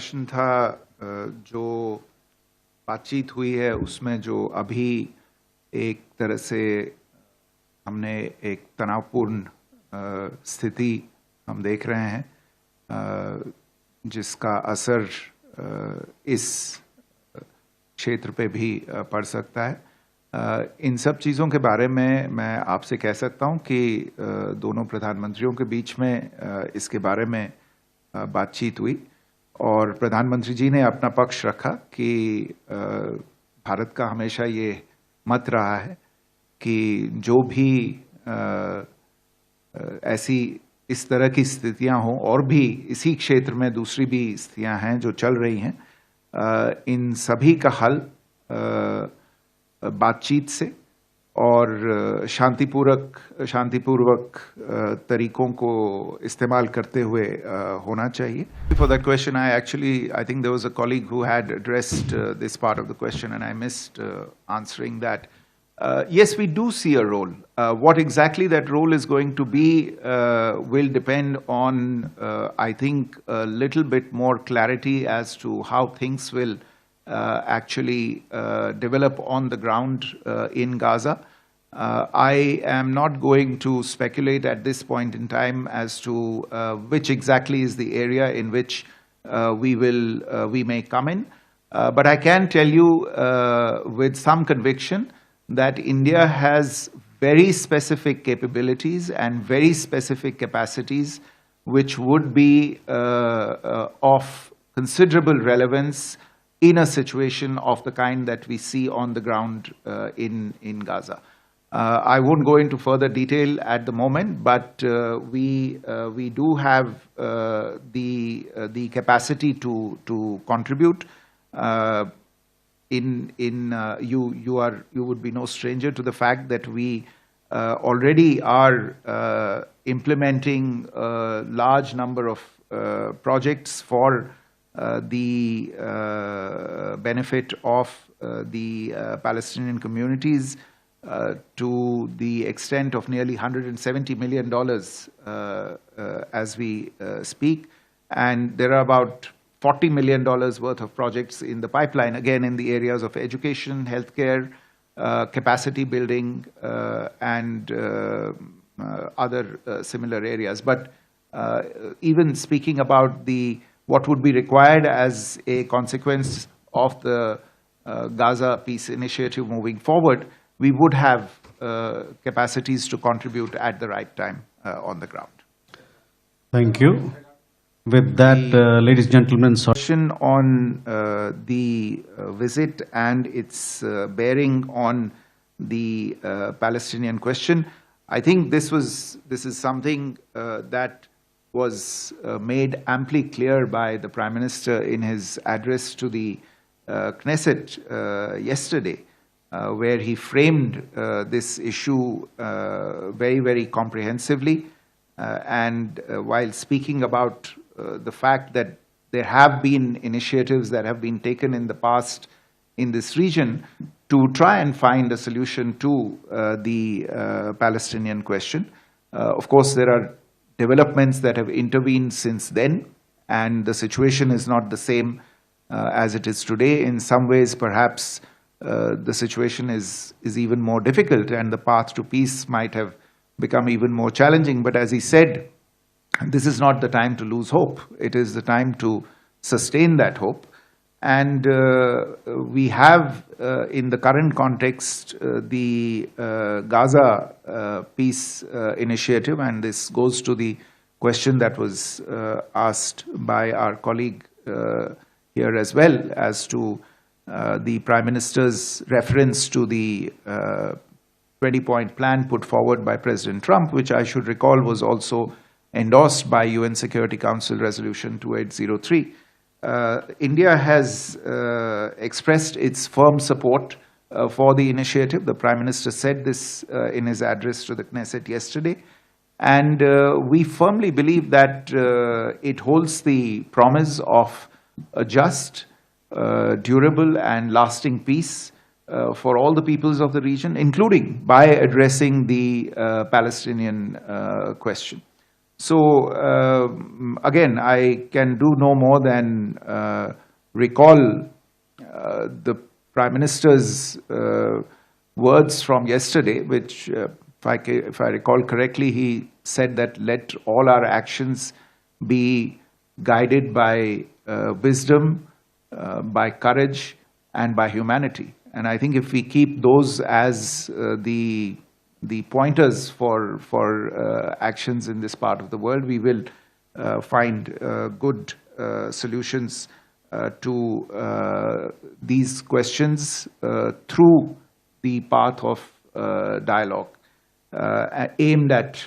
प्रश्न था जो बातचीत हुई है उसमें जो अभी एक तरह से हमने एक तनावपूर्ण स्थिति हम देख रहे हैं जिसका असर इस क्षेत्र पे भी पड़ सकता है। इन सब चीज़ों के बारे में मैं आपसे कह सकता हूं कि दोनों प्रधानमंत्रियों के बीच में इसके बारे में बातचीत हुई और प्रधानमंत्री जी ने अपना पक्ष रखा कि भारत का हमेशा ये मत रहा है कि जो भी ऐसी इस तरह की स्थितियां हों और भी इसी क्षेत्र में दूसरी भी स्थितियां हैं जो चल रही हैं, इन सभी का हल बातचीत से और शांतिपूर्वक तरीकों को इस्तेमाल करते हुए होना चाहिए. For that question, I think there was a colleague who had addressed this part of the question and I missed answering that. Yes, we do see a role. What exactly that role is going to be will depend on, I think, a little bit more clarity as to how things will actually develop on the ground in Gaza. I am not going to speculate at this point in time as to which exactly is the area in which we may come in. But I can tell you with some conviction that India has very specific capabilities and very specific capacities which would be of considerable relevance in a situation of the kind that we see on the ground in Gaza. I won't go into further detail at the moment, but we do have the capacity to contribute. You would be no stranger to the fact that we already are implementing a large number of projects for the benefit of the Palestinian communities to the extent of nearly $170 million as we speak. And there are about $40 million worth of projects in the pipeline, again in the areas of education, healthcare, capacity building, and other similar areas. But even speaking about what would be required as a consequence of the Gaza Peace Initiative moving forward, we would have capacities to contribute at the right time on the ground. Thank you. With that, ladies and gentlemen, question on the visit and its bearing on the Palestinian question, I think this is something that was made amply clear by the Prime Minister in his address to the Knesset yesterday, where he framed this issue very, very comprehensively. And while speaking about the fact that there have been initiatives that have been taken in the past in this region to try and find a solution to the Palestinian question. Of course, there are developments that have intervened since then, and the situation is not the same as it is today. In some ways, perhaps the situation is even more difficult, and the path to peace might have become even more challenging. But as he said, this is not the time to lose hope. It is the time to sustain that hope. And we have, in the current context, the Gaza Peace Initiative, and this goes to the question that was asked by our colleague here as well, as to the Prime Minister's reference to the 20-point plan put forward by President Trump, which I should recall was also endorsed by UN Security Council Resolution 2803. India has expressed its firm support for the initiative. The Prime Minister said this in his address to the Knesset yesterday. And we firmly believe that it holds the promise of a just, durable and lasting peace for all the peoples of the region, including by addressing the Palestinian question. So again, I can do no more than recall the Prime Minister's words from yesterday, which, if I recall correctly, he said that let all our actions be guided by wisdom, by courage, and by humanity. And I think if we keep those as the pointers for actions in this part of the world, we will find good solutions to these questions through the path of dialogue aimed at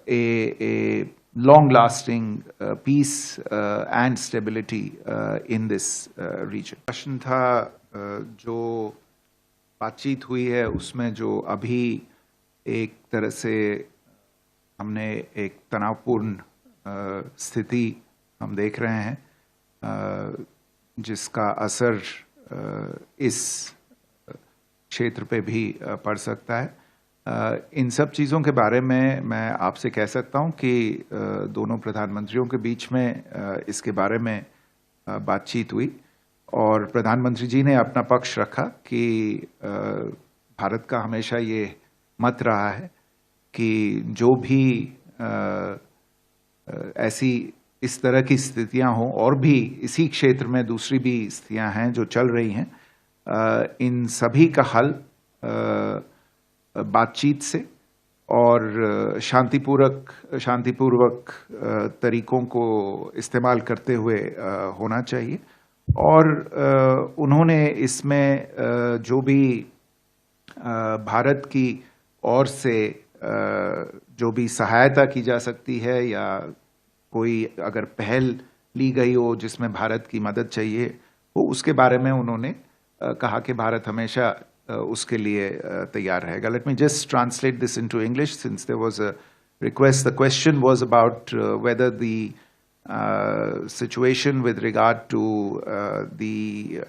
a long-lasting peace and stability in this region. प्रश्न था जो बातचीत हुई है उसमें जो अभी एक तरह से हमने एक तनावपूर्ण स्थिति हम देख रहे हैं जिसका असर इस क्षेत्र पे भी पड़ सकता है। इन सब चीज़ों के बारे में मैं आपसे कह सकता हूं कि दोनों प्रधानमंत्रियों के बीच में इसके बारे में बातचीत हुई और प्रधानमंत्री जी ने अपना पक्ष रखा कि भारत का हमेशा ये मत रहा है कि जो भी ऐसी इस तरह की स्थितियां हों और भी इसी क्षेत्र में दूसरी भी स्थितियां हैं जो चल रही हैं, इन सभी का हल बातचीत से और शांतिपूर्वक तरीकों को इस्तेमाल करते हुए होना चाहिए। और उन्होंने इसमें जो भी भारत की ओर से जो भी सहायता की जा सकती है या कोई अगर पहल ली गई हो जिसमें भारत की मदद चाहिए हो, उसके बारे में उन्होंने कहा कि भारत हमेशा उसके लिए तैयार रहेगा। Let me just translate this into English since there was a request. The question was about whether the situation with regard to the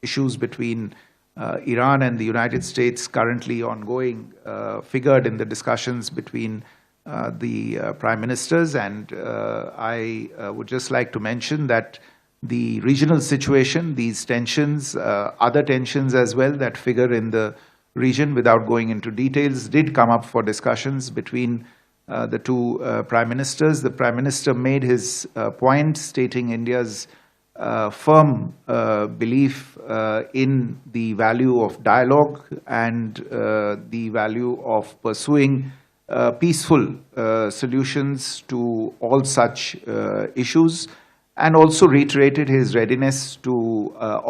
issues between Iran and the United States currently ongoing figured in the discussions between the prime ministers, and I would just like to mention that the regional situation, these tensions, other tensions as well that figure in the region, without going into details, did come up for discussions between the two prime ministers. The prime minister made his point stating India's firm belief in the value of dialogue and the value of pursuing peaceful solutions to all such issues, and also reiterated his readiness to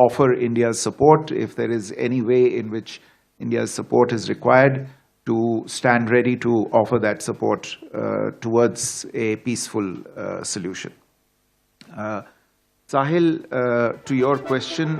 offer India's support if there is any way in which India's support is required, to stand ready to offer that support towards a peaceful solution. Sahil, to your question.